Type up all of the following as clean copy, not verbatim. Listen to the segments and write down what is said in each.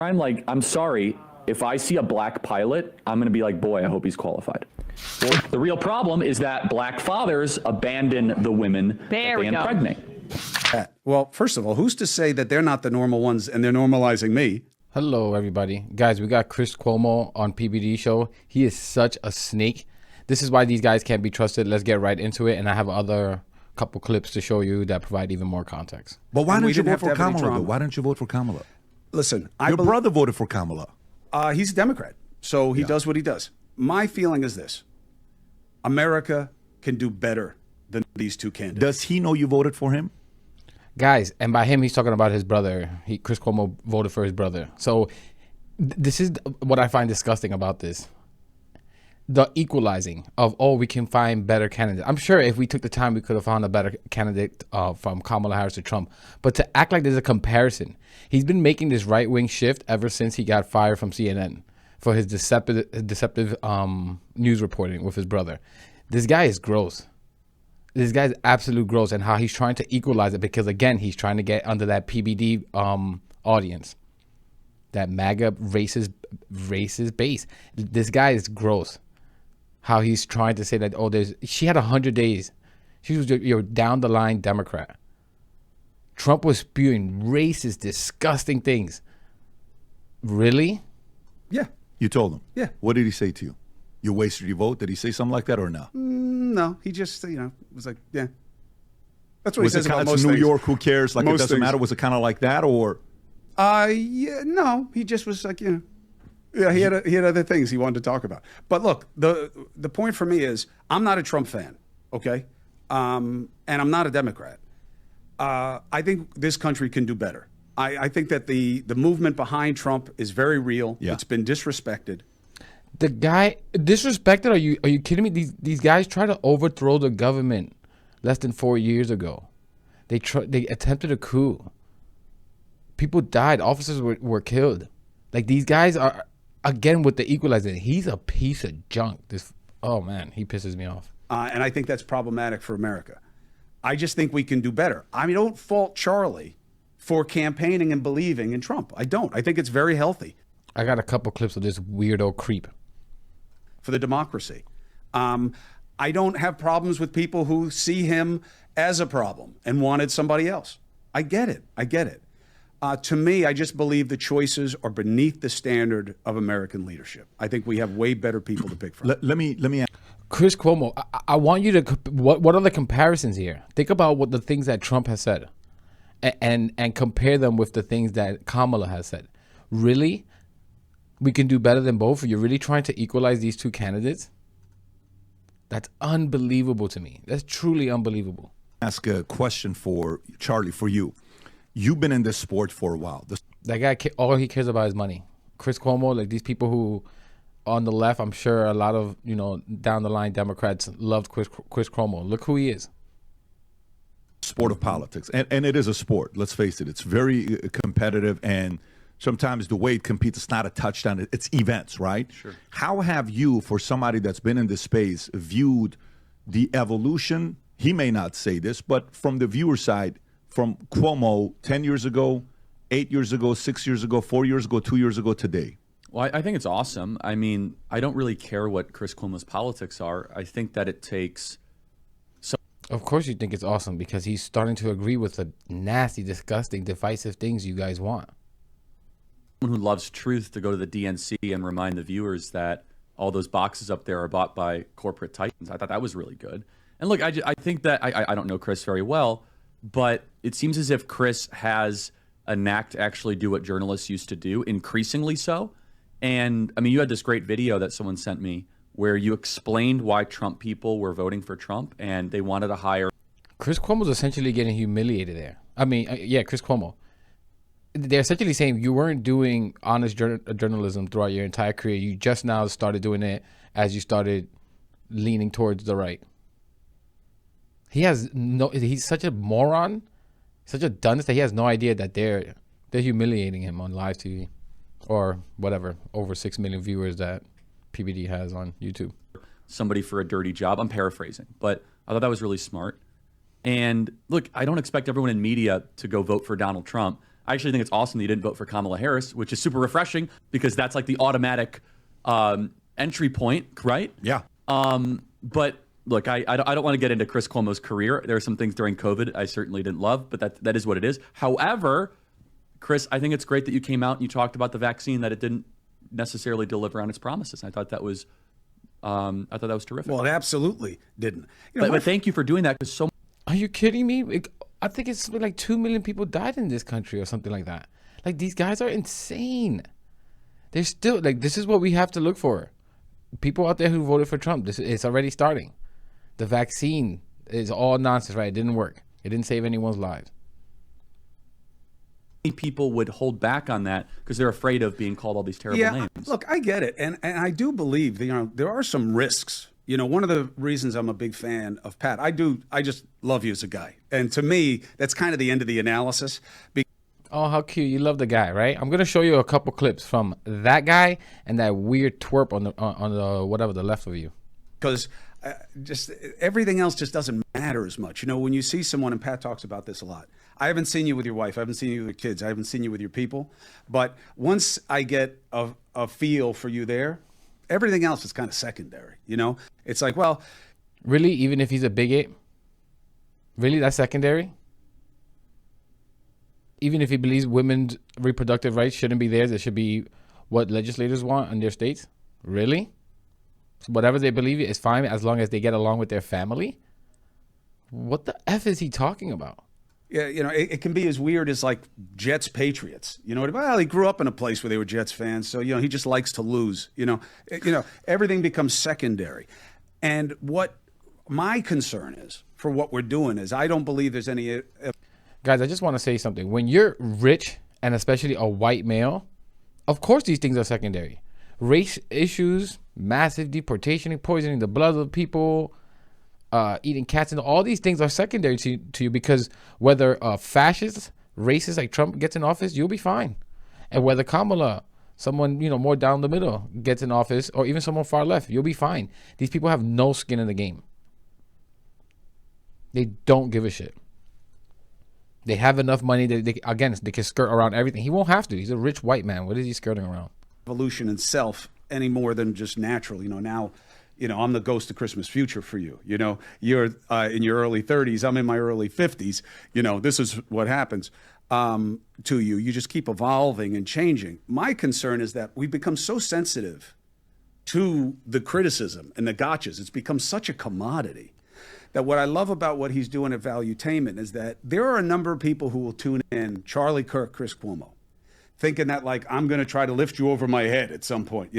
I'm like, I'm sorry, if I see a black pilot, I'm going to be like, boy, I hope he's qualified. Well, the real problem is that black fathers abandon the women that they impregnate. Well, first of all, who's to say that they're not the normal ones and they're normalizing me? Hello, everybody. Guys, we got Chris Cuomo on PBD show. He is such a snake. This is why these guys can't be trusted. Let's get right into it. And I have other couple clips to show you that provide even more context. But why didn't you vote for Kamala, though? Why didn't you vote for Kamala? Listen, your brother voted for Kamala. He's a Democrat, so he does what he does. My feeling is this. America can do better than these two candidates. Does he know you voted for him? Guys, and by him, he's talking about his brother. Chris Cuomo voted for his brother. So this is what I find disgusting about this. The equalizing of, oh, we can find better candidates. I'm sure if we took the time, we could have found a better candidate from Kamala Harris to Trump. But to act like there's a comparison, he's been making this right-wing shift ever since he got fired from CNN for his deceptive news reporting with his brother. This guy is gross. This guy's absolute gross, and how he's trying to equalize it because, again, he's trying to get under that PBD audience, that MAGA racist base. This guy is gross. How he's trying to say that, oh, she had 100 days. She was your down the line Democrat. Trump was spewing racist, disgusting things. Really? Yeah. You told him? Yeah. What did he say to you? You wasted your vote? Did he say something like that or no? No. He just, was like, yeah. That's what he says about most things. New York, who cares? Like, it doesn't matter. Was it kind of like that, or? Yeah, no. He just was like, yeah, he had other things he wanted to talk about. But look, the point for me is I'm not a Trump fan, okay? And I'm not a Democrat. I think this country can do better. I think that the movement behind Trump is very real. Yeah. It's been disrespected. The guy disrespected? Are you kidding me? These guys tried to overthrow the government less than 4 years ago. They attempted a coup. People died. Officers were killed. Like, these guys are, again, with the equalizer. He's a piece of junk. Oh man, he pisses me off. And I think that's problematic for America. I just think we can do better. I mean, don't fault Charlie for campaigning and believing in Trump. I don't. I think it's very healthy. I got a couple clips of this weirdo creep. For the democracy. I don't have problems with people who see him as a problem and wanted somebody else. I get it. To me, I just believe the choices are beneath the standard of American leadership. I think we have way better people to pick from. Let me ask. Chris Cuomo, I want you to, what are the comparisons here? Think about what the things that Trump has said and compare them with the things that Kamala has said. Really? We can do better than both? You're really trying to equalize these two candidates? That's unbelievable to me. That's truly unbelievable. Ask a question for Charlie, for you. You've been in this sport for a while. That guy, all he cares about is money. Chris Cuomo, like these people who, on the left, I'm sure a lot of, down the line Democrats loved Chris Cuomo. Look who he is. Sport of politics. And it is a sport. Let's face it. It's very competitive, and sometimes the way it competes, it's not a touchdown. It's events, right? Sure. How have you, for somebody that's been in this space, viewed the evolution? He may not say this, but from the viewer side, from Cuomo 10 years ago, 8 years ago, 6 years ago, 4 years ago, 2 years ago, today? Well, I think it's awesome. I mean, I don't really care what Chris Cuomo's politics are. I think that it takes... Of course you think it's awesome, because he's starting to agree with the nasty, disgusting, divisive things you guys want. Someone who loves truth to go to the DNC and remind the viewers that all those boxes up there are bought by corporate titans. I thought that was really good. And look, I think that I don't know Chris very well, but it seems as if Chris has a knack to actually do what journalists used to do, increasingly so. And I mean, you had this great video that someone sent me where you explained why Trump people were voting for Trump and they wanted to hire. Chris Cuomo's essentially getting humiliated there. I mean, yeah, Chris Cuomo. They're essentially saying you weren't doing honest journalism throughout your entire career. You just now started doing it as you started leaning towards the right. He's such a moron, such a dunce that he has no idea that they're humiliating him on live TV or whatever, over 6 million viewers that PBD has on YouTube. Somebody for a dirty job. I'm paraphrasing, but I thought that was really smart. And look, I don't expect everyone in media to go vote for Donald Trump. I actually think it's awesome that you didn't vote for Kamala Harris, which is super refreshing because that's like the automatic entry point, right? Yeah. But look, I don't want to get into Chris Cuomo's career. There are some things during COVID I certainly didn't love, but that is what it is. However, Chris, I think it's great that you came out and you talked about the vaccine, that it didn't necessarily deliver on its promises. I thought that was terrific. Well, it absolutely didn't. You know, But thank you for doing that, because so Are you kidding me? I think it's like 2 million people died in this country or something like that. Like, these guys are insane. They're still like, this is what we have to look for. People out there who voted for Trump, it's already starting. The vaccine is all nonsense, right? It didn't work. It didn't save anyone's lives. many people would hold back on that because they're afraid of being called all these terrible names. Look, I get it, and I do believe that, there are some risks. One of the reasons I'm a big fan of Pat, I just love you as a guy, and to me, that's kind of the end of the analysis. Oh, how cute! You love the guy, right? I'm gonna show you a couple clips from that guy and that weird twerp on the whatever the left of you. Because just everything else just doesn't matter as much. When you see someone, and Pat talks about this a lot. I haven't seen you with your wife. I haven't seen you with your kids. I haven't seen you with your people. But once I get a feel for you there, everything else is kind of secondary. It's like, well, really, even if he's a bigot, really, that's secondary. Even if he believes women's reproductive rights shouldn't be theirs, it should be what legislators want in their states. Really? Whatever they believe is fine as long as they get along with their family. What the F is he talking about? Yeah, it can be as weird as like Jets Patriots. Well, he grew up in a place where they were Jets fans, so he just likes to lose. Everything becomes secondary. And what my concern is for what we're doing is I don't believe there's any. Guys, I just want to say something. When you're rich, and especially a white male, of course these things are secondary. Race issues, massive deportation, poisoning the blood of people, eating cats, and all these things are secondary to you because whether fascists, racists like Trump gets in office, you'll be fine. And whether Kamala, someone more down the middle, gets in office, or even someone far left, you'll be fine. These people have no skin in the game. They don't give a shit. They have enough money that they can skirt around everything. He won't have to. He's a rich white man. What is he skirting around? Evolution in self any more than just natural. Now, I'm the ghost of Christmas future for you. You're in your early 30s. I'm in my early 50s. This is what happens to you. You just keep evolving and changing. My concern is that we've become so sensitive to the criticism and the gotchas. It's become such a commodity. That what I love about what he's doing at Valuetainment is that there are a number of people who will tune in, Charlie Kirk, Chris Cuomo, thinking that like I'm going to try to lift you over my head at some point,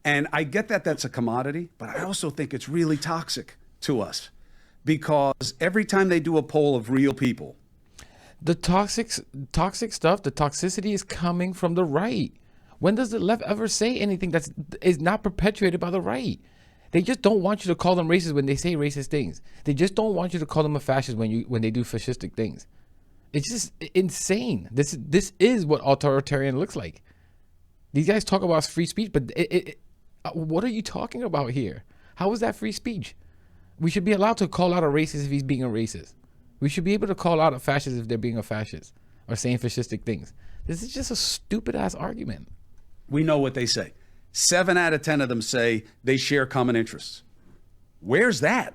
And I get that that's a commodity, but I also think it's really toxic to us because every time they do a poll of real people, the toxic stuff, the toxicity is coming from the right. When does the left ever say anything that is not perpetuated by the right? They just don't want you to call them racist when they say racist things. They just don't want you to call them a fascist when they do fascistic things. It's just insane. This is what authoritarian looks like. These guys talk about free speech, but what are you talking about here? How is that free speech? We should be allowed to call out a racist if he's being a racist. We should be able to call out a fascist if they're being a fascist or saying fascistic things. This is just a stupid ass argument. We know what they say. 7 out of 10 of them say they share common interests. Where's that?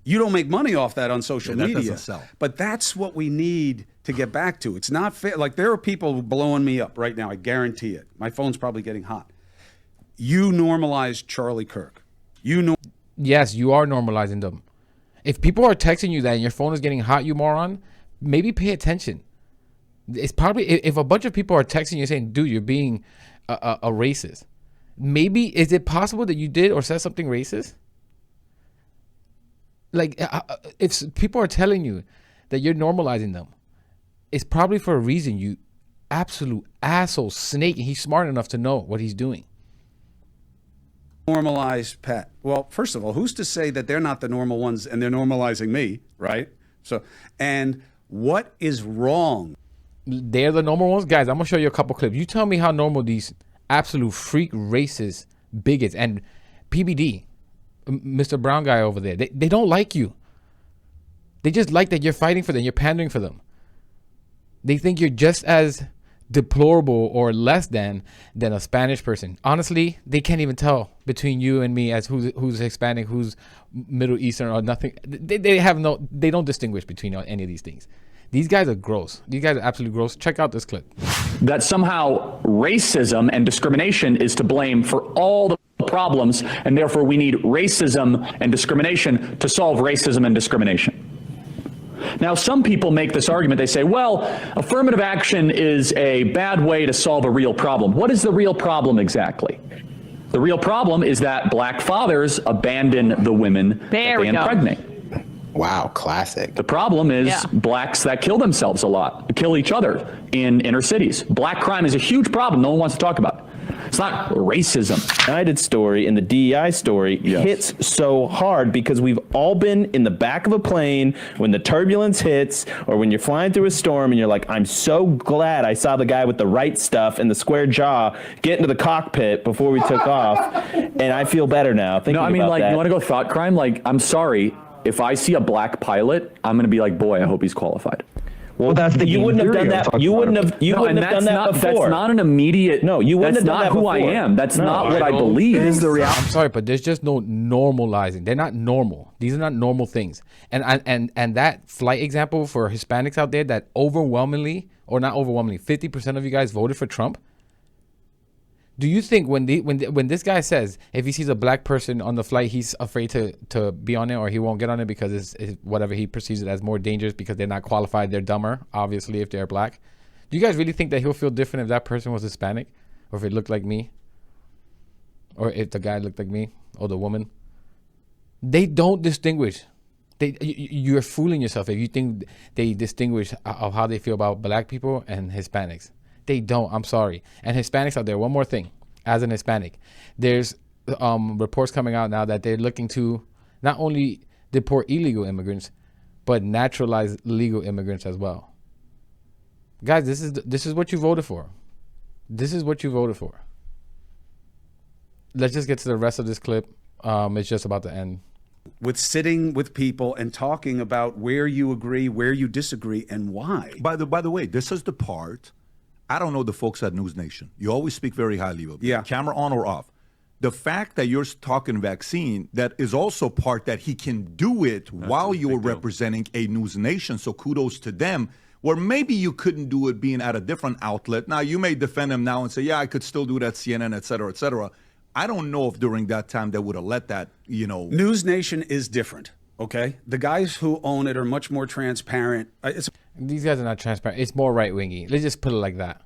You don't make money off that on social media. Doesn't sell. But that's what we need to get back to. It's not fair. Like, there are people blowing me up right now. I guarantee it. My phone's probably getting hot. You normalized Charlie Kirk. Yes, you are normalizing them. If people are texting you that and your phone is getting hot, you moron, maybe pay attention. It's probably, if a bunch of people are texting you saying, dude, you're being a racist. Maybe, is it possible that you did or said something racist? Like, if people are telling you that you're normalizing them, it's probably for a reason, you absolute asshole snake, and he's smart enough to know what he's doing. Normalize Pat. Well, first of all, who's to say that they're not the normal ones and they're normalizing me, right? So, and what is wrong? They're the normal ones? Guys, I'm going to show you a couple clips. You tell me how normal these absolute freak racist bigots and PBD, Mr. Brown guy over there, they don't like you. They just like that you're fighting for them, you're pandering for them. They think you're just as deplorable or less than a Spanish person. Honestly, they can't even tell between you and me as who's Hispanic, who's Middle Eastern or nothing. They don't distinguish between any of these things. These guys are gross. These guys are absolutely gross. Check out this clip. That somehow racism and discrimination is to blame for all the problems, and therefore we need racism and discrimination to solve racism and discrimination. Now, some people make this argument. They say, well, affirmative action is a bad way to solve a real problem. What is the real problem exactly? The real problem is that black fathers abandon the women that they impregnate. Wow, classic. The problem is blacks that kill themselves a lot, kill each other in inner cities. Black crime is a huge problem no one wants to talk about. It's not racism. The United story and the DEI story hits so hard because we've all been in the back of a plane when the turbulence hits, or when you're flying through a storm and you're like, I'm so glad I saw the guy with the right stuff and the square jaw get into the cockpit before we took off, and I feel better now. No, I mean, like, you want to go thought crime? Like, I'm sorry, if I see a black pilot, I'm going to be like, boy, I hope he's qualified. Well, that's the you wouldn't have done that. You wouldn't have. You wouldn't have done that before. That's not an immediate. No, you wouldn't have done that before. That's not who I am. That's not what I believe. Is the reality. I'm sorry, but there's just no normalizing. They're not normal. These are not normal things. And that flight example for Hispanics out there, that overwhelmingly, or not overwhelmingly, 50% of you guys voted for Trump. Do you think when this guy says if he sees a black person on the flight, he's afraid to be on it, or he won't get on it because it's whatever he perceives it as more dangerous because they're not qualified, they're dumber, obviously, if they're black? Do you guys really think that he'll feel different if that person was Hispanic, or if it looked like me, or if the guy looked like me, or the woman? They don't distinguish. You're fooling yourself if you think they distinguish of how they feel about black people and Hispanics. They don't. I'm sorry. And Hispanics out there, one more thing. As an Hispanic, there's reports coming out now that they're looking to not only deport illegal immigrants, but naturalize legal immigrants as well. Guys, this is what you voted for. This is what you voted for. Let's just get to the rest of this clip. It's just about to end. With sitting with people and talking about where you agree, where you disagree, and why. By the way, this is the part. I don't know the folks at News Nation. You always speak very highly of them. Yeah. Camera on or off. The fact that you're talking vaccine, that is also part that he can do it while you're representing a News Nation. So kudos to them. Where maybe you couldn't do it being at a different outlet. Now, you may defend him now and say, yeah, I could still do that, CNN, et cetera, et cetera. I don't know if during that time they would have let that, News Nation is different, okay? The guys who own it are much more transparent. These guys are not transparent. It's more right-wingy. Let's just put it like that.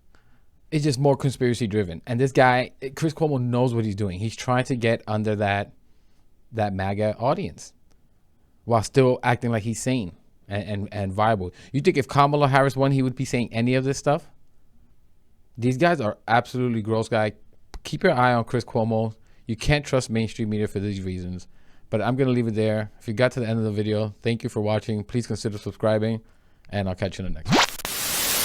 It's just more conspiracy-driven. And this guy, Chris Cuomo, knows what he's doing. He's trying to get under that MAGA audience while still acting like he's sane and viable. You think if Kamala Harris won, he would be saying any of this stuff? These guys are absolutely gross, guy. Keep your eye on Chris Cuomo. You can't trust mainstream media for these reasons. But I'm going to leave it there. If you got to the end of the video, thank you for watching. Please consider subscribing, and I'll catch you in the next one.